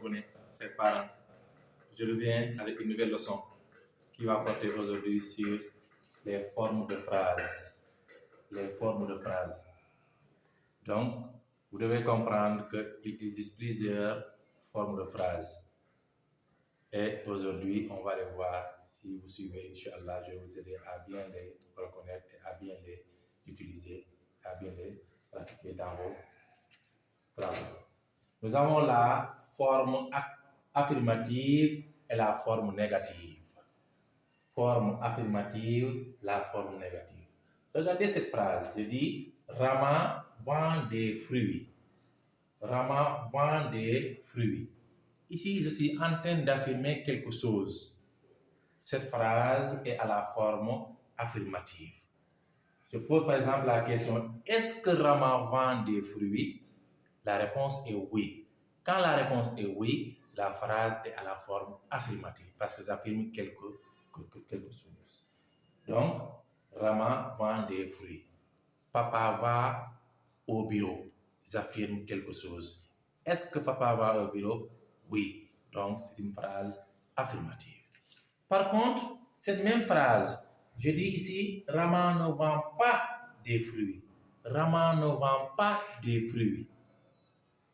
abonnés, chers parents. Je reviens avec une nouvelle leçon qui va porter aujourd'hui sur les formes de phrases. Les formes de phrases. Donc, vous devez comprendre qu'il existe plusieurs formes de phrases. Et aujourd'hui, on va les voir. Si vous suivez, Inch'Allah, je vais vous aider à bien les reconnaître et à bien les utiliser, à bien les pratiquer dans vos travaux. Nous avons la forme affirmative et la forme négative. Forme affirmative, la forme négative. Regardez cette phrase. Je dis Rama vend des fruits. Rama vend des fruits. Ici, je suis en train d'affirmer quelque chose. Cette phrase est à la forme affirmative. Je pose par exemple la question, est-ce que Rama vend des fruits? La réponse est oui. Quand la réponse est oui, la phrase est à la forme affirmative parce que j'affirme quelque chose. Donc, Rama vend des fruits. Papa va au bureau. J'affirme quelque chose. Est-ce que papa va au bureau? Oui. Donc, c'est une phrase affirmative. Par contre, cette même phrase, je dis ici, Rama ne vend pas des fruits. Rama ne vend pas des fruits.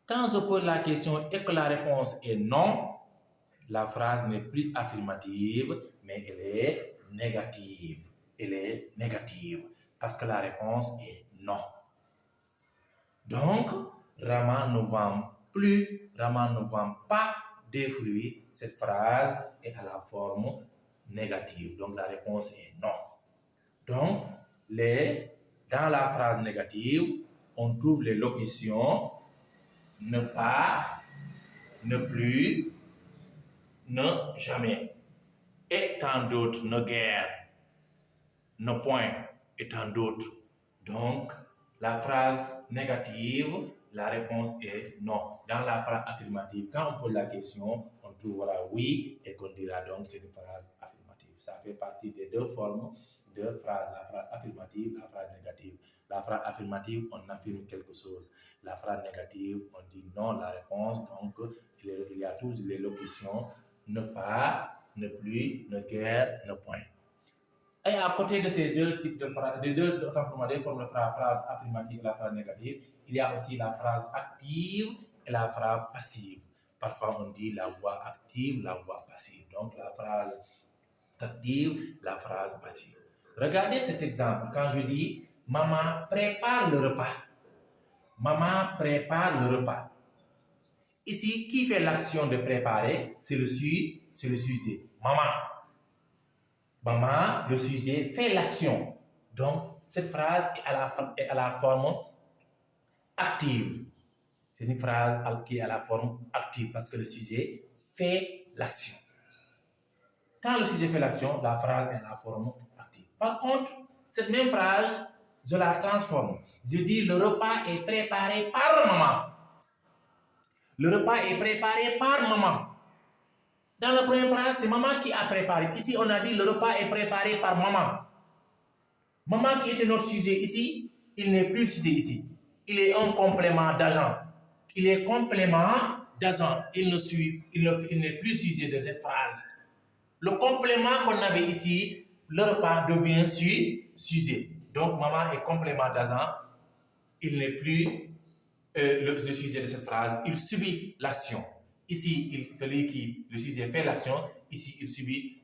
Quand je pose la question et que la réponse est non, la phrase n'est plus affirmative, mais elle est négative. Elle est négative parce que la réponse est non. Donc, Rama ne vend plus, Rama ne vend pas des fruits. Cette phrase est à la forme négative. Donc, la réponse est non. Donc, dans la phrase négative, on trouve les locutions ne pas, ne plus, ne jamais, et tant d'autres, ne guère, ne point, et tant d'autres. Donc, la phrase négative, la réponse est non. Dans la phrase affirmative, quand on pose la question, on trouvera oui et qu'on dira donc c'est une phrase affirmative. Ça fait partie des deux formes de phrase, la phrase affirmative, la phrase négative. La phrase affirmative, on affirme quelque chose. La phrase négative, on dit non la réponse. Donc, il y a tous les locutions ne pas, ne plus, ne guère, ne point. Et à côté de ces deux types de phrases, des formes de phrase affirmative et la phrase négative, il y a aussi la phrase active et la phrase passive. Parfois, on dit la voix active, la voix passive. Donc, la phrase active, la phrase passive. Regardez cet exemple. Quand je dis « Maman prépare le repas ». Maman prépare le repas. Ici, qui fait l'action de préparer? C'est le sujet. Maman. Maman, le sujet, fait l'action. Donc, cette phrase est à la forme active. C'est une phrase qui est à la forme active parce que le sujet fait l'action. Quand le sujet fait l'action, la phrase est à la forme active. Par contre, cette même phrase, je la transforme. Je dis le repas est préparé par maman. Le repas est préparé par maman. Dans la première phrase, c'est maman qui a préparé. Ici, on a dit le repas est préparé par maman. Maman qui était notre sujet ici, il n'est plus sujet ici. Il est un complément d'agent. Il est complément d'agent. Il n'est plus sujet de cette phrase. Le complément qu'on avait ici, le repas devient sujet. Donc, maman est complément d'agent. Il n'est plus le sujet de cette phrase. Il subit l'action. Ici, le sujet fait l'action. Ici, il subit,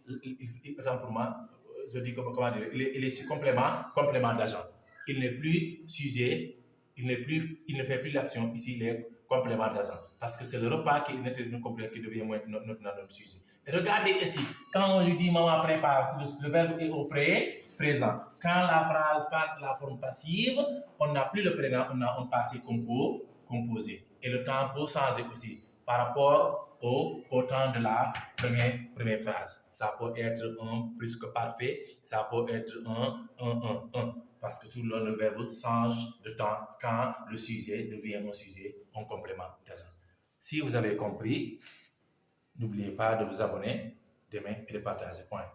simplement, je dis comment dire, il est complément d'agent. Il n'est plus sujet, il ne fait plus l'action. Ici, il est complément d'agent. Parce que c'est le repas qui devient notre sujet. Et regardez ici, quand on lui dit maman prépare, le verbe est au présent. Quand la phrase passe à la forme passive, on n'a plus le présent, on a un passé composé. Et le temps peut changer aussi par rapport au temps de la première phrase. Ça peut être un plus que parfait, ça peut être un. Parce que tout le verbe change de temps quand le sujet devient un sujet, un complément d'agent. Si vous avez compris, n'oubliez pas de vous abonner, d'aimer et de partager. Point.